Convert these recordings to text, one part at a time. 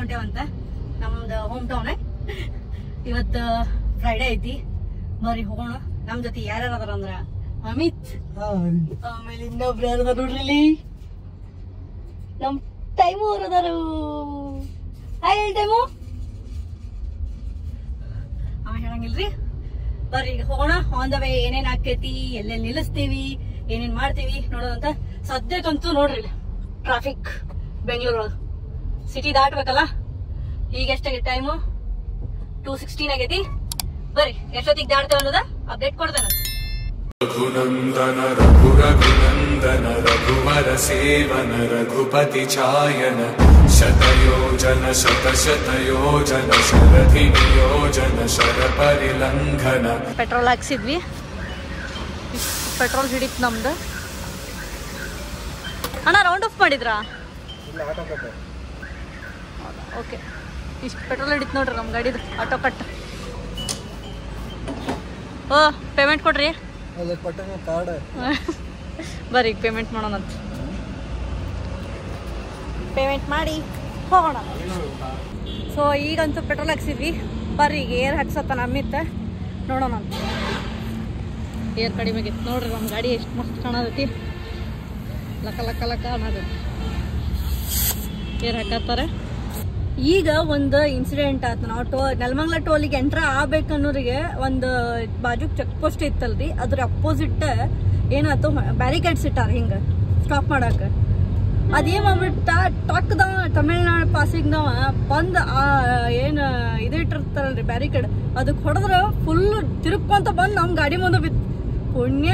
ಹೊಂಟೇವಂತ ನಮ್ದು home town. ಇವತ್ತು Friday ಐತಿ, ಬರ್ರಿ ಹೋಗೋಣ. ನಮ್ ಜೊತೆ ಯಾರ್ಯಾರು ಅದಾರ ಅಂದ್ರ ಅಮಿತ್, ಆಮೇಲೆ ಇನ್ನೊಬ್ರು ಯಾರು ಅದಾರ ನೋಡ್ರಿ ಇಲ್ಲಿ ನಮ್ ಟೈಮು ಅವ್ರ ಅದಾರು. Hi time. ಹೇಳಂಗಿಲ್ರಿ, ಬರ್ರಿ ಈಗ ಹೋಗೋಣ. ಆನ್ ದ ವೇ ಏನೇನ್ ಆಕೈತಿ, ಎಲ್ಲೆಲ್ಲಿ ನಿಲ್ಲಿಸ್ತೀವಿ, ಏನೇನ್ ಮಾಡ್ತೀವಿ ನೋಡೋದಂತ. ಸದ್ಯಕ್ಕಂತೂ ನೋಡ್ರಿ ಟ್ರಾಫಿಕ್ ಬೆಂಗಳೂರು ಸಿಟಿ ದಾಟ್ಬೇಕಲ್ಲ. ಈಗ ಎಷ್ಟಾಗೈತಿ ಟೈಮು? 2:16 ಆಗೈತಿ. ಬರ್ರಿ ಎಷ್ಟೊತ್ತಿಗೆ ದಾಟ್ತೇವೆ ಅನ್ನೋದ ಅಪ್ಡೇಟ್ ಕೊಡ್ತೇನೆ. ರಘುನಂದನ ರಘು ರಘುನಂದನ ರಘುವರ ಸೇವನ ರಘುಪತಿ ಛಾಯನ ಶತಯೋಜನ ಶತಶತಯೋಜನ ಶರಧಿ ನಿಯೋಜನ ಶರ ಪರಿಲಂಘನ. ಪೆಟ್ರೋಲ್ ಹಾಕ್ಸಿದ್ವಿ, ಪೆಟ್ರೋಲ್ ಹಿಡಿತ್ ನಮ್ದು. ಅಣ್ಣ ರೌಂಡ್ ಆಫ್ ಮಾಡಿದ್ರಾ? ಓಕೆ, ಇಷ್ಟು ಪೆಟ್ರೋಲ್ ಹಿಡಿತ್ ನೋಡ್ರಿ ನಮ್ಮ ಗಾಡಿದು. Auto cut. ಓ ಪೇಮೆಂಟ್ ಕೊಡ್ರಿ. ಬರ್ರಿ ಪೇಮೆಂಟ್ ಮಾಡೋಣಂತ. ಪೇಮೆಂಟ್ ಮಾಡಿ ಹೋಗೋಣ. ಸೊ ಈಗಂತೂ ಪೆಟ್ರೋಲ್ ಹಾಕ್ಸಿದ್ವಿ. ಬರ್ರಿ ಈಗ ಏರ್ ಹಾಕ್ಸತ್ತ ಅಮಿತ್, ನೋಡೋಣಂತ. ಏರ್ ಕಡಿಮೆ ಆಗಿತ್ತು ನೋಡ್ರಿ ನಮ್ಮ ಗಾಡಿ ಎಷ್ಟು ಮಸ್ತ್ ಕಾಣತೈತಿ. ಲಕ್ಕ ಲಕ್ಕ ಲಕ್ಕ ಅನ್ನೋದೈತಿ. ಏರ್ ಹಾಕತ್ತಾರೆ. ಈಗ ಒಂದು ಇನ್ಸಿಡೆಂಟ್ ಆಯ್ತು. ನಾವು ನೆಲಮಂಗಲ ಟೋಲಿಗೆ ಎಂಟ್ರ ಆಗ್ಬೇಕನ್ನೋರಿಗೆ ಒಂದು ಬಾಜುಕ್ ಚೆಕ್ ಪೋಸ್ಟ್ ಇತ್ತಲ್ರಿ, ಅದ್ರ ಅಪೋಸಿಟ್ ಏನಾಯ್ತು, ಬ್ಯಾರಿಕೇಡ್ಸ್ ಇಟ್ಟಾರ ಹಿಂಗ ಸ್ಟಾಪ್ ಮಾಡಾಕ. ಅದೇನ್ ಮಾಡ್ಬಿಟ್ಟ, ಟಕ್ದವ ತಮಿಳ್ನಾಡು ಪಾಸಿಗ್ದವ ಬಂದ್ ಏನ್ ಇದು ಇಟ್ಟಿರ್ತಾರಲ್ರಿ ಬ್ಯಾರಿಕೇಡ್, ಅದಕ್ಕೆ ಹೊಡೆದ್ರ ಫುಲ್ ತಿರುಗ್ಕೊಂತ ಬಂದ್ ನಮ್ ಗಾಡಿ ಮುಂದೆ ಬಿತ್ತು. ಪುಣ್ಯ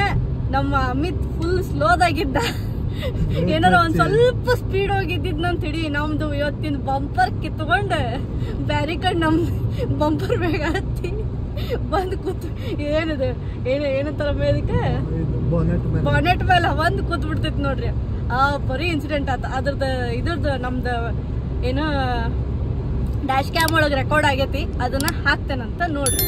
ನಮ್ಮ ಅಮಿತ್ ಫುಲ್ ಸ್ಲೋದಾಗಿದ್ದ. ಏನಾರ ಒಂದ್ ಸ್ವಲ್ಪ ಸ್ಪೀಡ್ ಹೋಗಿದ್ದಿದ್ನಂತ ಹಿಡಿ, ನಮ್ದು ಇವತ್ತಿನ ಬಂಪರ್ ಕಿತ್ಕೊಂಡ್ ಬ್ಯಾರಿಕೇಡ್ ನಮ್ ಬಂಪರ್ ಬೇಗ ಹತ್ತಿ ಬಂದ್ ಕೂತ್ ಏನದು ಏನಂತಾರ ಮೇಲಕ್ಕೆ ಬಾನೆಟ್ ಮೇಲೆ ಬಂದ್ ಕೂತ್ ಬಿಡ್ತೈತಿ ನೋಡ್ರಿ. ಆ ಬರೀ ಇನ್ಸಿಡೆಂಟ್ ಆತ. ಇದ್ರದ್ದು ನಮ್ದು ಏನೋ ಡ್ಯಾಶ್ ಕ್ಯಾಮ್ ಒಳಗೆ ರೆಕಾರ್ಡ್ ಆಗೈತಿ, ಅದನ್ನ ಹಾಕ್ತೇನಂತ ನೋಡ್ರಿ.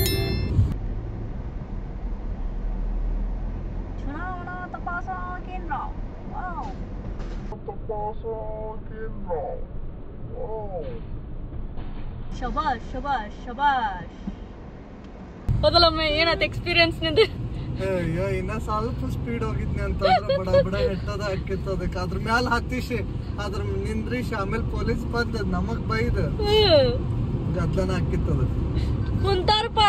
ಚುನಾವಣಾ ತಪಾಸಣಾ ಕೇಂದ್ರ. ಶಬಾಷ್ ಶಬಾಷ್ ಶಬಾಷ್. ಮೊದಲೊಮ್ಮೆ ಏನಾಯ್ತು ಎಕ್ಸ್ಪೀರಿಯನ್ಸ್ ನಿಂದು? ಇನ್ನ ಸ್ವಲ್ಪ ಸ್ಪೀಡ್ ಹೋಗಿದ್ನಿ ಅಂತ ಬಡ ಬಡ ಎಟ್ಟದ ಹಾಕಿತ್ತದಕ್ಕೆ ಅದ್ರ ಮ್ಯಾಲ ಹತ್ತಿಸಿ ಅದ್ರ ನಿಂದ್ರಿಸಿ ಆಮೇಲೆ ಪೊಲೀಸ್ ಬಂದ್ ನಮಗ್ ಬೈದ ಗದ್ದಲನ ಹಾಕಿತ್ತದ. ಕುಂತಾರಪ್ಪ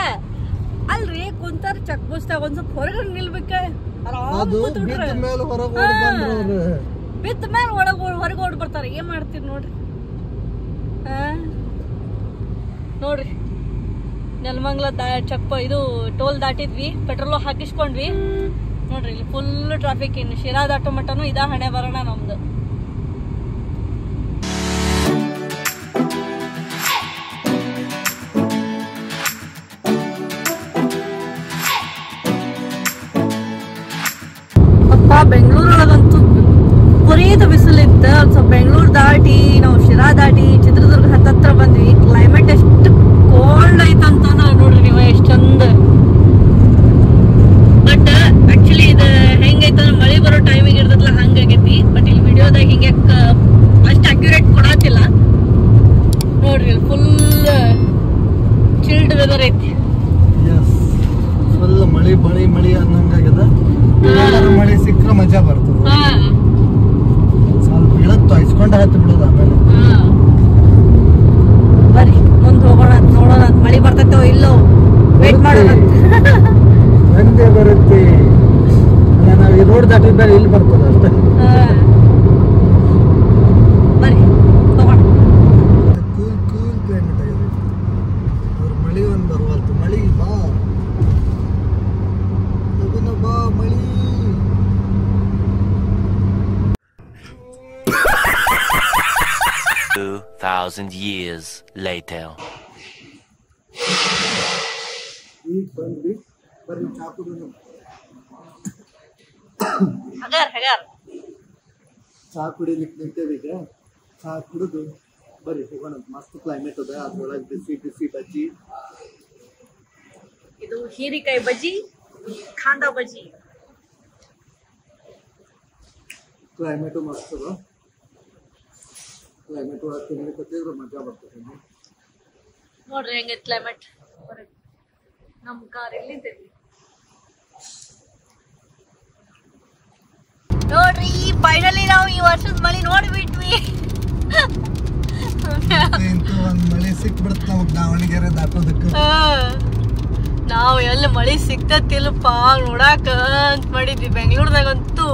ಅಲ್ರಿ, ಕುಂತಾರ ಚೆಕ್ ಪೋಸ್ಟ್ ಒಂದ್ ಸ್ವಲ್ಪ ಹೊರಗಡೆ ನಿಲ್ಬೇಕ. ಮೇಲೆ ಹೊರಗೆ ಬಿತ್ತ ಮೇಲೆ ಹೊರಗೆ ಓಡ್ ಬರ್ತಾರ. ಏನ್ ಮಾಡ್ತೀರಿ ನೋಡ್ರಿ. ನೋಡ್ರಿ ನೆಲಮಂಗಲ ಇದು ಟೋಲ್ ದಾಟಿದ್ವಿ, ಪೆಟ್ರೋಲ್ ಹಾಕಿಸ್ಕೊಂಡ್ವಿ. ನೋಡ್ರಿ ಇಲ್ಲಿ ಫುಲ್ ಟ್ರಾಫಿಕ್. ಇನ್ನು ಶಿರಾ ದಾಟೋ ಮಟ್ಟನು ಇದಾ ಹಣೆ ಬರೋಣ ನಮ್ದು. ಅಪ್ಪ ಬೆಂಗಳೂರೊಳಗಂತೂ ಪುರೀತ ಬಿಸಿಲಿತ್ತು. ಸ್ವಲ್ಪ ಬೆಂಗಳೂರು ದಾಟಿ ನಾವು ಶಿರಾ ದಾಟಿ ಚಿತ್ರದುರ್ಗ ಹತ್ತತ್ರ ಬಂದ್ವಿ. ಕ್ಲೈಮೇಟ್ ಎಷ್ಟು ಕೋಲ್ಡ್ ಐತಂತ ನೋಡ್ರಿ ನೀವು, ಎಷ್ಟು ಚಂದ. ಬಟ್ ಆಕ್ಚುಲಿ ಇದು ಹೆಂಗೈತಂದ್ರೆ ಮಳೆ ಬರೋ ಟೈಮಿಗೆ ಇರ್ತದಲ್ಲ ಹಂಗಾಗೈತಿ. ಬಟ್ ಇಲ್ಲಿ ವಿಡಿಯೋದಾಗ ಹಿಂಗೆ ಅಷ್ಟು ಅಕ್ಯುರೇಟ್ ಕೊಡತ್ತಿಲ್ಲ ನೋಡ್ರಿ. ಫುಲ್ ಚಿಲ್ಡ್ ವೆದರ್ ಐತಿ. ಫುಲ್ ಮಳಿ ಮಳಿ ಮಳಿ ಅನ್ನಂಗಾಗ್ಯದ. ಮಳಿ ಸಿಕ್ಕ್ರ ಮಜಾ ಬರ್ತದ. ಸ್ವಲ್ಪ ಇಳತ್ತು ಹೈಸ್ಕೊಂಡ ಹತ್ತಿ ಬಿಡೋದು ಆಮೇಲೆ. ಬರ್ರಿ ಮುಂದೆ ಹೋಗೋಣ, ನೋಡೋಣ ಮಳಿ ಬರ್ತೈತೋ ಇಲ್ಲೋ ವೇಟ್ ಮಾಡೋಣ. ಒಂದೇ ಬರುತ್ತೆ. ನಾವ್ ಈ ರೋಡ್ ದಾಟಿದ್ಮೇಲೆ ಇಲ್ಲಿ ಬರ್ತದ ಅಷ್ಟೇ. ಬರ್ರಿ ಹೋಗೋಣ. ಕೂಲ್ ಕೂಲ್ ಕ್ಲೈಮೇಟ್ ಆಗಿದೆ. ಅವ್ರ ಮಳಿ ಒಂದ್ ಬರುವಲ್ತು. ಮಳಿ ಬಾ ಬಾ ಮಳಿ. 2000 years later. ಈಗ ಬಂದ್ವಿ. ಬರ್ರಿ ಚಾ ಕುಡಿಯೋಣ. ಚಾ ಕುಡಿಲಿಕ್ಕೆ ನಿಂತೇವೆ ಈಗ. ಚಾ ಕುಡಿದು ಬರ್ರಿ ಹೋಗೋಣ. ಮಸ್ತ್ ಕ್ಲೈಮೇಟ್ ಅದ. ಅದ್ರೊಳಗೆ ಬಿಸಿ ಬಿಸಿ ಬಜ್ಜಿ. ಇದು ಹೀರಿಕಾಯಿ ಬಜ್ಜಿ, ಖಾಂದ ಬಜ್ಜಿ. ಕ್ಲೈಮೇಟು ಮಸ್ತ್ ಅದ. ಕ್ಲೈಮೇಟ್ ಒಳಗೆ ತಿನ್ಲಿಕ್ಕೆ ಮಜಾ ಬರ್ತದೆ. ನೋಡ್ರಿ ಹೆಂಗೈತೆ ಕ್ಲೈಮೇಟ್. ನಮ್ಮ ಕಾರ್ ಎಲ್ಲಿಂತೈತಿ ನೋಡ್ರಿ. ಫೈನಲಿ ನಾವು ಈ ವರ್ಷದ ಮಳಿ ನೋಡ್ಬಿಟ್ವಿ. ಒಂದ್ ಮಳೆ ಸಿಕ್ಬಿಡ್ತ ನಮಗ್ ದಾವಣಗೆರೆ ದಾಟೋದಕ್ಕೆ. ನಾವು ಎಲ್ಲಿ ಮಳಿ ಸಿಕ್ತತಿಲ್ಲಪ್ಪ ನೋಡಾಕ ಅಂತ ಮಾಡಿದ್ವಿ. ಬೆಂಗಳೂರದಾಗಂತೂ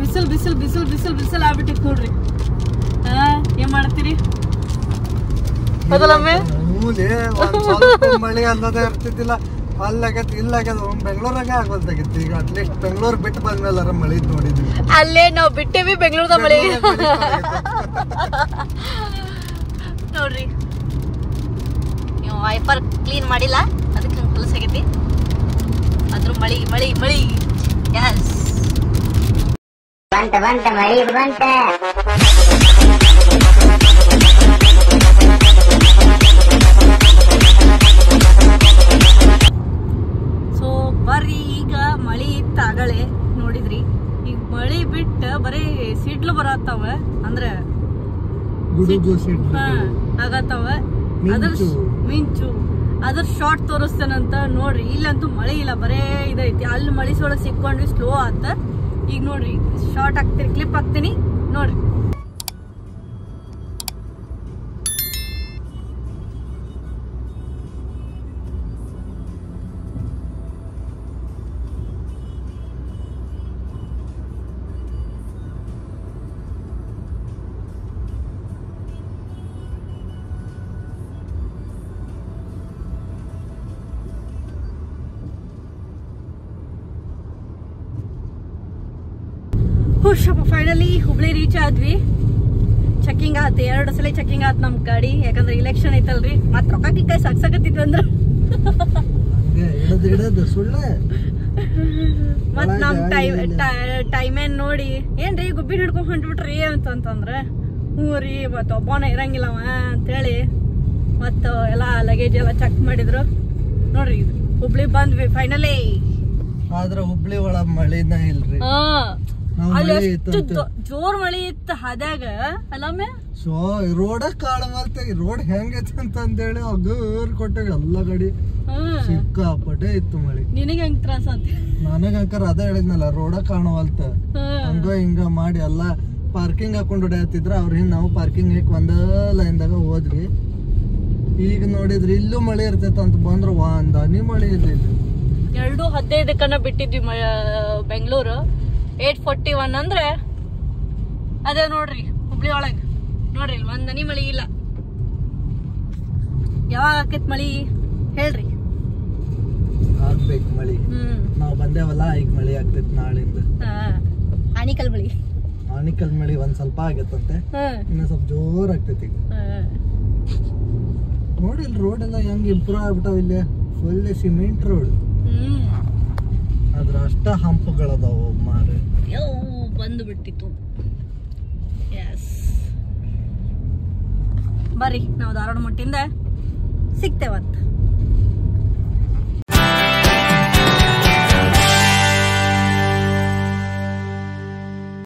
ಬಿಸಿಲು ಬಿಸಿಲು ಬಿಸಿಲು ಬಿಸಿಲು ಬಿಸಿಲು ಆಗ್ಬಿಟ್ಟಿತ್ತು ನೋಡ್ರಿ. ಏನ್ ಮಾಡ್ತೀರಿ ಮೊದಲೊಮ್ಮೆ ಮಳೆ ಅನ್ನೋದೇ ಇರ್ತಿದ್ದಿಲ್ಲ. ಅಲ್ಲಾಗೈತಿ ಇಲ್ಲಾಗ್ಯದ. ಬೆಂಗಳೂರಾಗ ಆಗೋದಾಗಿತ್ತು. ಈಗ ಅಟ್ಲೀಸ್ಟ್ ಬೆಂಗಳೂರು ಬಿಟ್ಟು ಬಂದ್ಮೇಲೆ ಮಳಿ ನೋಡಿದ್ವಿ. ಅಲ್ಲೇ ನಾವು ಬಿಟ್ಟೇವಿ ಬೆಂಗಳೂರದ ಮಳಿ ನೋಡ್ರಿ. ನೀವು ವೈಪರ್ ಕ್ಲೀನ್ ಮಾಡಿಲ್ಲ ಅದಕ್ಕೆ ನಂಗೆ ಕೆಲಸ ಆಗೈತಿ. ಅದ್ರ ಮಳಿ ಮಳಿ ಮಳಿ ಯಸ್ ಬಂತ ಬಂತ ಮಳಿ ಬಂತ. ಸೊ ಬರ್ರಿ ಈಗ ಮಳಿ ಇತ್ತ ಆಗಳೆ ನೋಡಿದ್ರಿ. ಈಗ ಮಳಿ ಬಿಟ್ಟ ಬರೀ ಸಿಡ್ಲು ಬರತ್ತಾವ ಅಂದ್ರೆ ಆಗತ್ತಾವ. ಅದ್ರ ಮಿಂಚು ಅದ್ರ ಶಾರ್ಟ್ ತೋರಿಸ್ತೇನಂತ ನೋಡ್ರಿ. ಇಲ್ಲಂತೂ ಮಳೆ ಇಲ್ಲ ಬರೇ ಇದೈತಿ. ಅಲ್ಲಿ ಮಳಿ ಸೊಳಗ್ ಸಿಕ್ಕೊಂಡ್ವಿ ಸ್ಲೋ ಆತ. ಈಗ ನೋಡ್ರಿ ಶಾರ್ಟ್ ಹಾಕ್ತೀನಿ ಕ್ಲಿಪ್ ಹಾಕ್ತೀನಿ ನೋಡ್ರಿ. ಫೈನಲಿ ಹುಬ್ಳಿ ರೀಚ್ ಆದ್ವಿ. ಚೆಕಿಂಗ್ ಆತ್ 2 ಸಲ ಚೆಕಿಂಗ್ ಆತ್ ನಮ್ ಗಾಡಿ. ಯಾಕಂದ್ರೆ ಇಲೆಕ್ಷನ್ ಐತಲ್ರಿ. ಮತ್ ರೊಕ್ಕ ಕೈ ಸಾಕ್ಸಾಕತ್ತಿದ್ವಿ ಅಂದ್ರ ಮತ್ ನಮ್ ಟೈಮ್ ಏನ್ ನೋಡಿ ಏನ್ರಿ ಗುಬ್ಬಿ ಹಿಡ್ಕೊಂಡ್ ಹೊಂಟ್ಬಿಟ್ರಿ ಅಂತಂದ್ರ ಹ್ಞೂ ರೀ ಮತ್ ಒಬ್ಬನ ಇರಂಗಿಲ್ಲವ ಅಂತೇಳಿ ಮತ್ ಎಲ್ಲಾ ಲಗೇಜ್ ಎಲ್ಲ ಚೆಕ್ ಮಾಡಿದ್ರು. ನೋಡ್ರಿ ಹುಬ್ಳಿ ಬಂದ್ವಿ ಫೈನಲಿ. ಆದ್ರ ಹುಬ್ಳಿ ಒಳಗ ಮಳಿನ ಇಲ್ರಿ. ಅಲ್ಲಿ ಎಷ್ಟು ಜೋರ್ ಮಳಿ ಇತ್ತು ಹಾದ್ಯಾಗ ಅಲ್ಲಮ್ಮೆ. ಸೊ ರೋಡ ಕಾಣವಲ್ತ. ರೋಡ್ ಹೆಂಗೈತಿ ಅಂತಂದೇಳಿ ಅಗರ್ ಕೊಟ್ಟಾಗ ಎಲ್ಲ ಗಾಡಿ ಸಿಕ್ಕಾಪಟ್ಟೆ ಇತ್ತು ಮಳಿ. ನಿನಗೆ ಹೆಂಗ್ ತ್ರಾಸ ಅಂತ ನನಗ ಅಂಕರ್ ಅದ ಹೇಳಿದ್ನಲ್ಲ ರೋಡ ಕಾಣವಲ್ತ. ಹಂಗ ಹಿಂಗ ಮಾಡಿ ಎಲ್ಲಾ ಪಾರ್ಕಿಂಗ್ ಹಾಕೊಂಡು ಹೊಡ್ಯಾತಿದ್ರ. ಅವ್ರ ಹಿಂಗ್ ನಾವು ಪಾರ್ಕಿಂಗ್ ಹಾಕಿ ಒಂದ ಲೈನ್ದಾಗ ಹೋದ್ವಿ. ಈಗ ನೋಡಿದ್ರಿ ಇಲ್ಲೂ ಮಳಿ ಇರ್ತೈತ ಅಂತ ಬಂದ್ರ ಒಂದ್ ಹನಿ ಮಳಿ ಇರ್ಲಿಲ್ಲ. 2:15 ಬಿಟ್ಟಿದ್ವಿ ಬೆಂಗಳೂರು. 8:41 ಅಂದ್ರೆ ಅದೇ ನೋಡ್ರಿ ಹುಬ್ಳಿ ಒಳಗ ನೋಡ್ರಿ ಒಂದ್ ಹನಿ ಮಳಿ ಇಲ್ಲ. ಯಾವಾಗ ಆಕೈತ್ ಮಳಿ ಹೇಳ್ರಿ. ಆಗ್ಬೇಕು ಮಳಿ. ನಾವ್ ಬಂದೇವಲ್ಲ ಈಗ ಮಳಿ ಆಗ್ತೈತಿ ನಾಳಿಂದ. ಆನಿಕಲ್ ಮಳಿ ಆನಿಕಲ್ ಮಳಿ ಒಂದ್ ಸ್ವಲ್ಪ ಆಗತ್ತಂತೆ. ಇನ್ನ ಸ್ವಲ್ಪ ಜೋರ್ ಆಗ್ತೈತಿ. ನೋಡಿಲ್ ರೋಡ್ ಎಲ್ಲ ಹೆಂಗ್ ಇಂಪ್ರೂವ್ ಆಗ್ಬಿಟ್ಟಾವ. ಇಲ್ಲಿ ಫುಲ್ ಸಿಮೆಂಟ್ ರೋಡ್. ಅದ್ರ ಅಷ್ಟ ಹಂಪುಗಳದಾವ ಮಾರಿ ಬಂದು ಬಿಟ್ಟಿತ್ತು. ಎಸ್ ಬರ್ರಿ ನಾವು ಧಾರವಾಡ ಮಟ್ಟಿಂದ ಸಿಗ್ತೇವತ್ತ.